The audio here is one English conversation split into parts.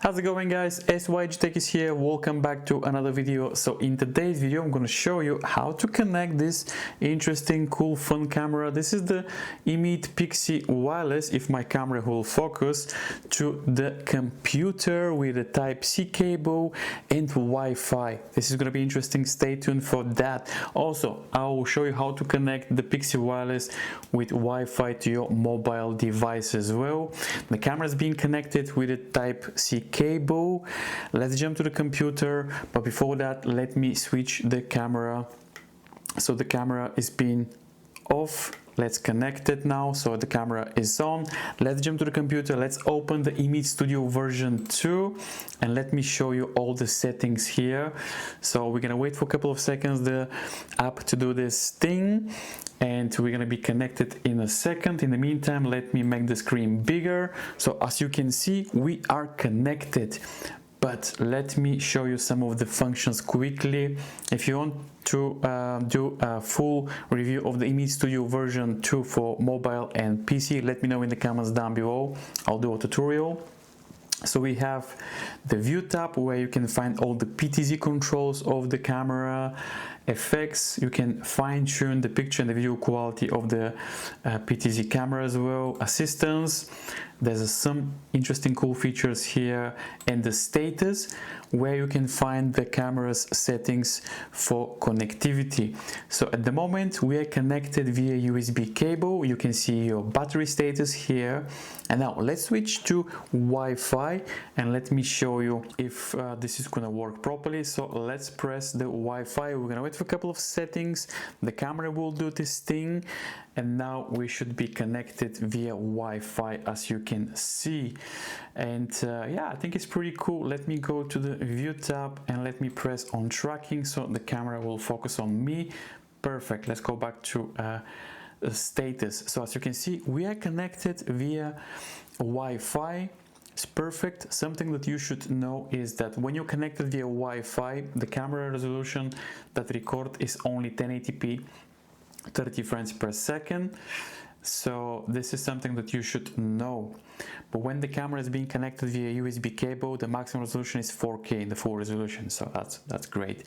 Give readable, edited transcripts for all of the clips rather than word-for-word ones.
How's it going, guys? SYG Tech is here. Welcome back to another video. So in today's video I'm going to show you how to connect this interesting, cool, fun camera. This is the EMeet Pixy Wireless, if my camera will focus, to the computer with a Type-C cable and Wi-Fi. This is going to be interesting. Stay tuned for that. Also, I will show you how to connect the Pixy Wireless with Wi-Fi to your mobile device as well. The camera is being connected with a Type-C cable. Let's jump to the computer, but before that let me switch the camera. So the camera is being off. Let's connect it now. So the camera is on. Let's jump to the computer. Let's open the eMeetStudio version 2 and let me show you all the settings here. So we're gonna wait for a couple of seconds the app to do this thing, and we're gonna be connected in a second. In the meantime, let me make the screen bigger. So as you can see, we are connected. But let me show you some of the functions quickly. If you want to do a full review of the eMeetStudio version 2 for mobile and PC, let me know in the comments down below. I'll do a tutorial. So we have the View tab where you can find all the PTZ controls of the camera, effects. You can fine-tune the picture and the video quality of the PTZ camera as well. Assistance. There's some interesting cool features here, and the status where you can find the camera's settings for connectivity. So at the moment we are connected via USB cable. You can see your battery status here. And now let's switch to Wi-Fi and let me show you if this is gonna work properly. So let's press the Wi-Fi. We're gonna wait for a couple of settings. The camera will do this thing, and now we should be connected via Wi-Fi, as you can see. And yeah, I think it's pretty cool. Let me go to the View tab and let me press on tracking so the camera will focus on me. Perfect. Let's go back to status. So as you can see, we are connected via Wi-Fi. It's perfect. Something that you should know is that when you're connected via Wi-Fi, the camera resolution that record is only 1080p 30 frames per second. So this is something that you should know. But when the camera is being connected via USB cable, the maximum resolution is 4K in the full resolution. So that's great.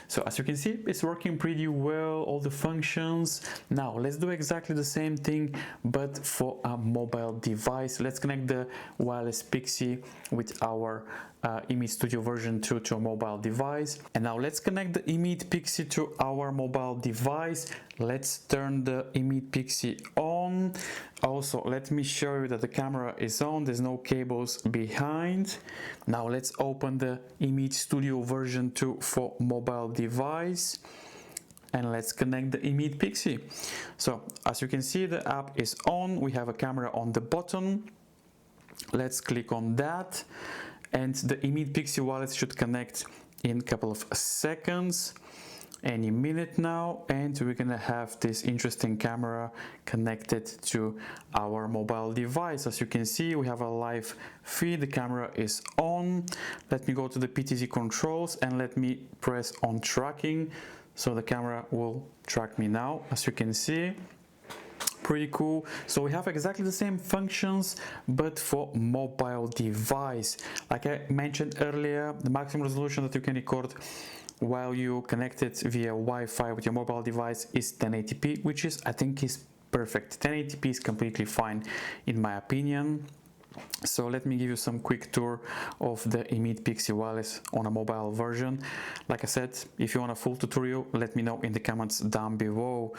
So as you can see, it's working pretty well, all the functions. Now let's do exactly the same thing, but for a mobile device. Let's connect the wireless Pixy with our eMeetStudio version 2 to a mobile device. And now let's connect the eMeet Pixy to our mobile device. Let's turn the eMeet Pixy on. Also, let me show you that the camera is on. There's no cables behind. Now let's open the eMeetStudio version 2 for mobile device. And let's connect the eMeet Pixy. So as you can see, the app is on. We have a camera on the bottom. Let's click on that. And the eMeet Pixy Wallet should connect in a couple of seconds, any minute now, and we're gonna have this interesting camera connected to our mobile device. As you can see, we have a live feed. The camera is on. Let me go to the PTZ controls and let me press on tracking, so the camera will track me now. As you can see, pretty cool. So we have exactly the same functions, but for mobile device. Like I mentioned earlier, the maximum resolution that you can record while you connected via Wi-Fi with your mobile device is 1080p, which is, I think, is perfect. 1080p is completely fine in my opinion. So let me give you some quick tour of the eMeet Pixy Wireless on a mobile version. Like I said, if you want a full tutorial, let me know in the comments down below.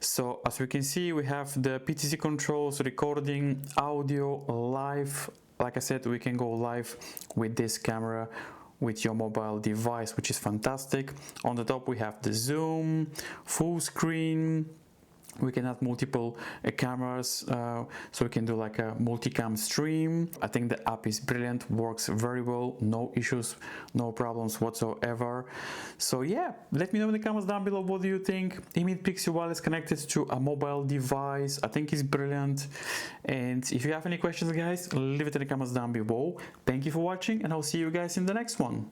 So as we can see, we have the PTZ controls, recording, audio, live. Like I said, we can go live with this camera with your mobile device, which is fantastic. On the top we have the zoom, full screen. We can add multiple cameras, so we can do like a multicam stream. I think the app is brilliant, works very well, no issues, no problems whatsoever. So yeah, let me know in the comments down below, what do you think? eMeet Pixy Wireless connected to a mobile device, I think it's brilliant. And if you have any questions, guys, leave it in the comments down below. Thank you for watching, and I'll see you guys in the next one.